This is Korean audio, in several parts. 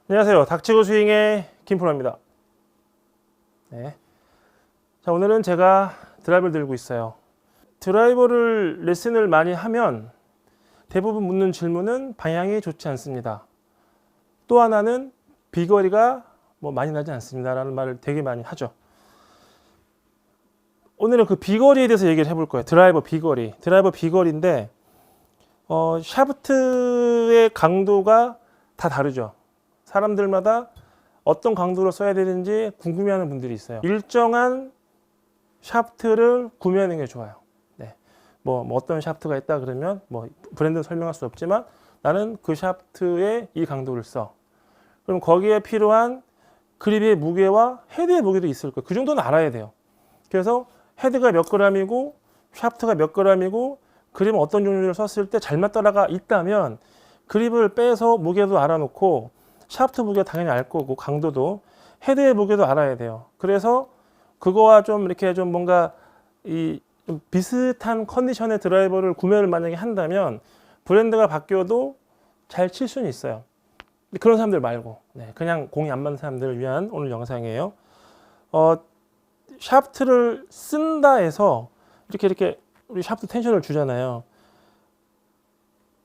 안녕하세요. 닥치고 스윙의 김프로입니다. 네. 자, 오늘은 제가 드라이버를 들고 있어요. 드라이버를 레슨을 많이 하면 대부분 묻는 질문은 방향이 좋지 않습니다. 또 하나는 비거리가 많이 나지 않습니다. 라는 말을 되게 많이 하죠. 오늘은 그 비거리에 대해서 얘기를 해볼 거예요. 드라이버 비거리인데, 샤프트의 강도가 다 다르죠. 사람들마다 어떤 강도로 써야 되는지 궁금해하는 분들이 있어요. 일정한 샤프트를 구매하는 게 좋아요. 네. 어떤 샤프트가 있다 그러면 브랜드는 설명할 수 없지만 나는 그 샤프트에 이 강도를 써. 그럼 거기에 필요한 그립의 무게와 헤드의 무게도 있을 거예요. 그 정도는 알아야 돼요. 그래서 헤드가 몇 그램이고 샤프트가 몇 그램이고 그립은 어떤 종류를 썼을 때 잘 맞더라가 있다면 그립을 빼서 무게도 알아놓고 샤프트 무게 당연히 알 거고 강도도 헤드의 무게도 알아야 돼요. 그래서 그거와 좀 이렇게 좀 뭔가 좀 비슷한 컨디션의 드라이버를 구매를 만약에 한다면 브랜드가 바뀌어도 잘 칠 수는 있어요. 그런 사람들 말고 그냥 공이 안 맞는 사람들을 위한 오늘 영상이에요. 샤프트를 쓴다 해서 이렇게 우리 샤프트 텐션을 주잖아요.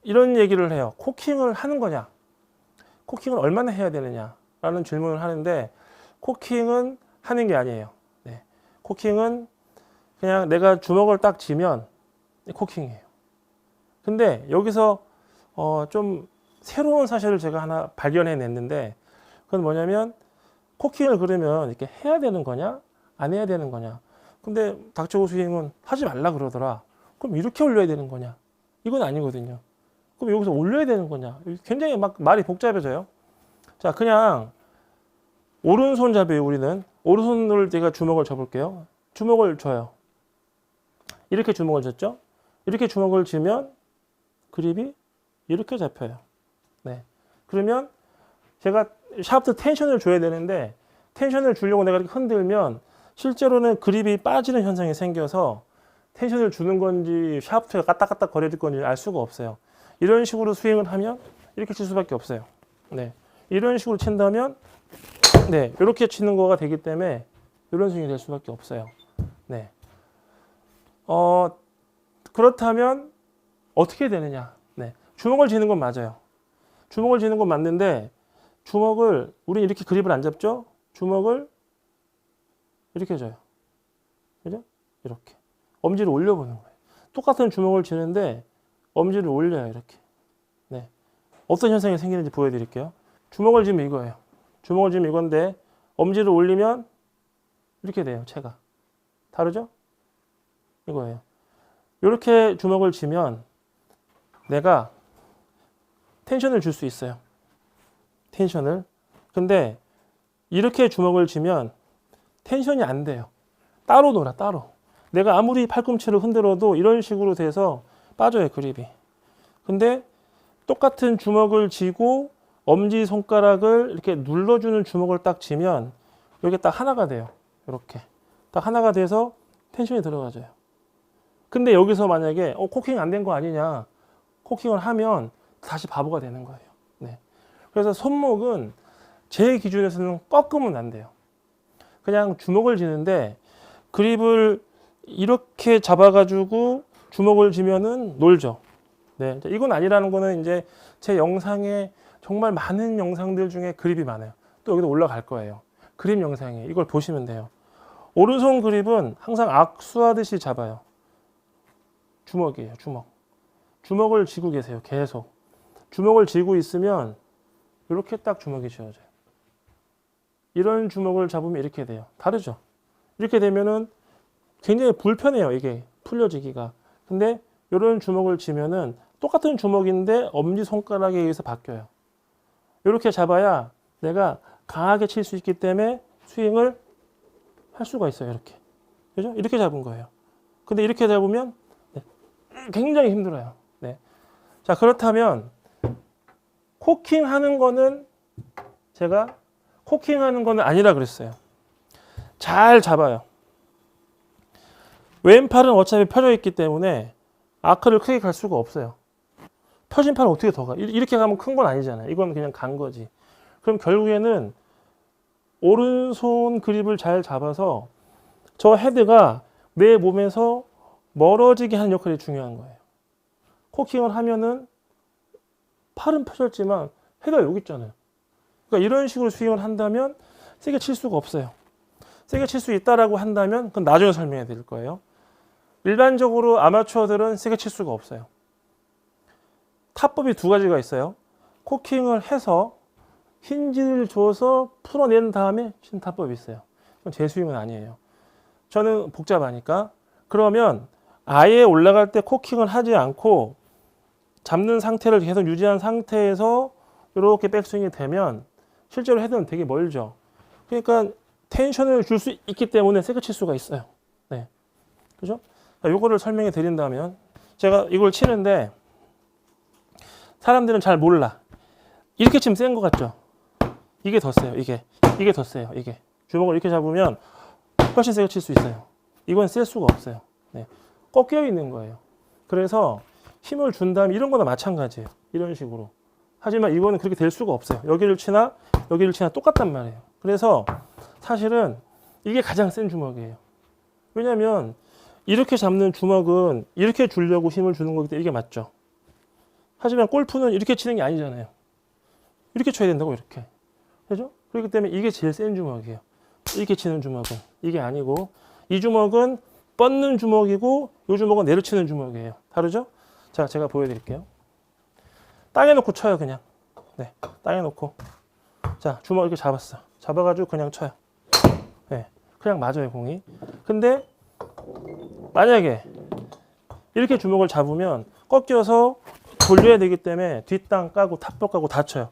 이런 얘기를 해요. 코킹을 하는 거냐? 코킹을 얼마나 해야 되느냐? 라는 질문을 하는데 코킹은 하는 게 아니에요. 코킹은 그냥 내가 주먹을 딱 쥐면 코킹이에요. 근데 여기서 좀 새로운 사실을 제가 하나 발견해 냈는데 그건 뭐냐면 코킹을 그러면 이렇게 해야 되는 거냐? 안 해야 되는 거냐? 근데 닥치고 스윙은 하지 말라 그러더라. 그럼 이렇게 올려야 되는 거냐? 이건 아니거든요. 그럼 여기서 올려야 되는 거냐? 굉장히 말이 복잡해져요. 자, 그냥 오른손잡이에요. 우리는 오른손을 제가 주먹을 쥐어볼게요. 주먹을 쥐어요. 이렇게 주먹을 쥐었죠? 이렇게 주먹을 쥐면 그립이 이렇게 잡혀요. 네. 그러면 제가 샤프트 텐션을 줘야 되는데 텐션을 주려고 내가 이렇게 흔들면 실제로는 그립이 빠지는 현상이 생겨서 텐션을 주는 건지 샤프트가 까딱까딱 거릴 건지 알 수가 없어요. 이런 식으로 스윙을 하면 이렇게 칠 수밖에 없어요. 네. 이런 식으로 친다면 이렇게 치는 거가 되기 때문에 이런 스윙이 될 수밖에 없어요. 네. 그렇다면 어떻게 되느냐? 주먹을 쥐는 건 맞아요. 주먹을 쥐는 건 맞는데 주먹을 우리는 이렇게 그립을 안 잡죠? 주먹을 이렇게 져요. 그죠? 이렇게. 엄지를 올려보는 거예요. 똑같은 주먹을 쥐는데 엄지를 올려요. 이렇게. 어떤 현상이 생기는지 보여드릴게요. 주먹을 쥐면 이거예요. 주먹을 쥐면 이건데 엄지를 올리면 이렇게 돼요. 채가. 다르죠? 이거예요. 이렇게 주먹을 쥐면 내가 텐션을 줄 수 있어요. 텐션을. 근데 이렇게 주먹을 쥐면 텐션이 안 돼요. 따로 놀아, 따로. 내가 아무리 팔꿈치를 흔들어도 이런 식으로 돼서 빠져요, 그립이. 근데 똑같은 주먹을 쥐고 엄지손가락을 이렇게 눌러주는 주먹을 딱 쥐면 여기 딱 하나가 돼요. 이렇게. 딱 하나가 돼서 텐션이 들어가져요. 근데 여기서 만약에 코킹 안 된 거 아니냐. 코킹을 하면 다시 바보가 되는 거예요. 그래서 손목은 제 기준에서는 꺾으면 안 돼요. 그냥 주먹을 쥐는데 그립을 이렇게 잡아가지고 주먹을 쥐면은 놀죠. 이건 아니라는 거는 이제 제 영상에 정말 많은 영상들 중에 그립이 많아요. 또 여기도 올라갈 거예요. 그립 영상에 이걸 보시면 돼요. 오른손 그립은 항상 악수하듯이 잡아요. 주먹이에요, 주먹. 주먹을 쥐고 계세요, 계속. 주먹을 쥐고 있으면 이렇게 딱 주먹이 쥐어져요. 이런 주먹을 잡으면 이렇게 돼요. 다르죠? 이렇게 되면은 굉장히 불편해요, 이게 풀려지기가. 근데 이런 주먹을 쥐면은 똑같은 주먹인데 엄지손가락에 의해서 바뀌어요. 이렇게 잡아야 내가 강하게 칠 수 있기 때문에 스윙을 할 수가 있어요. 이렇게. 그죠? 이렇게 잡은 거예요. 근데 이렇게 잡으면 굉장히 힘들어요. 자, 그렇다면 코킹 하는 거는 제가 코킹 하는 거는 아니라 그랬어요. 잘 잡아요. 왼팔은 어차피 펴져 있기 때문에 아크를 크게 갈 수가 없어요. 펴진 팔은 어떻게 더 가? 이렇게 가면 큰 건 아니잖아요. 이건 그냥 간 거지. 그럼 결국에는 오른손 그립을 잘 잡아서 저 헤드가 내 몸에서 멀어지게 하는 역할이 중요한 거예요. 코킹을 하면은 팔은 펴졌지만 헤드가 여기 있잖아요. 그러니까 이런 식으로 스윙을 한다면 세게 칠 수가 없어요. 세게 칠 수 있다라고 한다면 그건 나중에 설명해 드릴 거예요. 일반적으로 아마추어들은 세게 칠 수가 없어요. 타법이 두 가지가 있어요. 코킹을 해서 힌지를 줘서 풀어낸 다음에 치는 타법이 있어요. 그건 제 스윙은 아니에요. 저는 복잡하니까. 그러면 아예 올라갈 때 코킹을 하지 않고 잡는 상태를 계속 유지한 상태에서 이렇게 백스윙이 되면 실제로 헤드는 되게 멀죠. 그러니까 텐션을 줄 수 있기 때문에 세게 칠 수가 있어요. 네. 그죠? 요거를 설명해 드린다면 제가 이걸 치는데 사람들은 잘 몰라. 이렇게 치면 센 것 같죠? 이게 더 세요. 이게 더 세요. 이게. 주먹을 이렇게 잡으면 훨씬 세게 칠 수 있어요. 이건 셀 수가 없어요. 네. 꺾여 있는 거예요. 그래서 힘을 준다면 이런 거나 마찬가지예요. 이런 식으로. 하지만 이거는 그렇게 될 수가 없어요. 여기를 치나 똑같단 말이에요. 그래서 사실은 이게 가장 센 주먹이에요. 왜냐하면 이렇게 잡는 주먹은 이렇게 주려고 힘을 주는 거기 때문에 이게 맞죠. 하지만 골프는 이렇게 치는 게 아니잖아요. 이렇게 쳐야 된다고 이렇게. 그죠? 그렇기 때문에 이게 제일 센 주먹이에요. 이렇게 치는 주먹은. 이게 아니고 이 주먹은 뻗는 주먹이고 이 주먹은 내려치는 주먹이에요. 다르죠? 자, 제가 보여드릴게요. 땅에 놓고 쳐요, 그냥. 네, 땅에 놓고. 자, 주먹 이렇게 잡았어. 잡아가지고 그냥 쳐요. 네, 그냥 맞아요, 공이. 근데 만약에 이렇게 주먹을 잡으면 꺾여서 돌려야 되기 때문에 뒷땅 까고 탑볼 까고 다쳐요.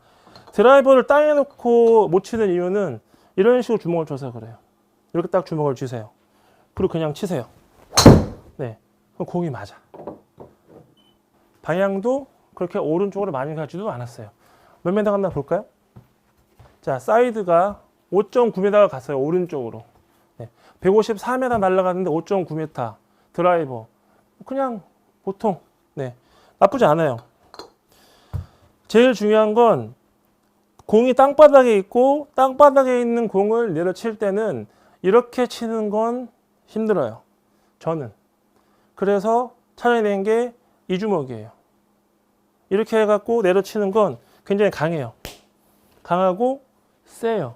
드라이버를 땅에 놓고 못 치는 이유는 이런 식으로 주먹을 줘서 그래요. 이렇게 딱 주먹을 쥐세요. 그리고 그냥 치세요. 네, 그럼 공이 맞아. 방향도 그렇게 오른쪽으로 많이 가지도 않았어요. 몇 미터 갔나 볼까요? 자, 사이드가 5.9m가 갔어요. 오른쪽으로. 네, 154m 날아갔는데 5.9m. 드라이버. 그냥 보통. 네, 나쁘지 않아요. 제일 중요한 건 공이 땅바닥에 있고 땅바닥에 있는 공을 내려칠 때는 이렇게 치는 건 힘들어요. 저는. 그래서 찾아야 되는 게 이 주먹이에요. 이렇게 해갖고 내려치는 건 굉장히 강해요. 강하고 세요.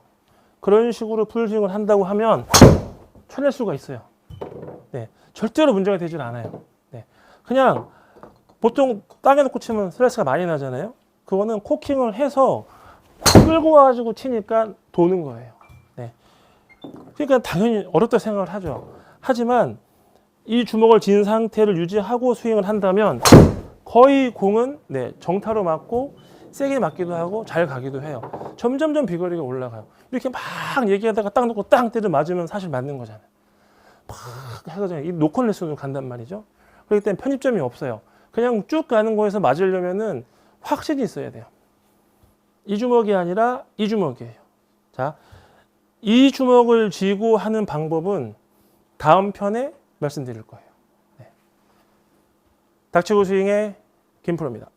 그런 식으로 풀스윙을 한다고 하면 쳐낼 수가 있어요. 네, 절대로 문제가 되질 않아요. 네, 그냥 보통 땅에 놓고 치면 스트레스가 많이 나잖아요. 그거는 코킹을 해서 끌고 와가지고 치니까 도는 거예요. 네, 그러니까 당연히 어렵다 생각을 하죠. 하지만 이 주먹을 쥔 상태를 유지하고 스윙을 한다면 거의 공은 네, 정타로 맞고 세게 맞기도 하고 잘 가기도 해요. 점점점 비거리가 올라가요. 이렇게 막 얘기하다가 딱 놓고 땅 때려 맞으면 사실 맞는 거잖아요. 막 해가지고 이 노컨 레슨으로 간단 말이죠. 그렇기 때문에 편집점이 없어요. 그냥 쭉 가는 거에서 맞으려면은 확신이 있어야 돼요. 이 주먹이 아니라 이 주먹이에요. 자, 이 주먹을 쥐고 하는 방법은 다음 편에 말씀드릴 거예요. 네. 닥치고 스윙의 김프로입니다.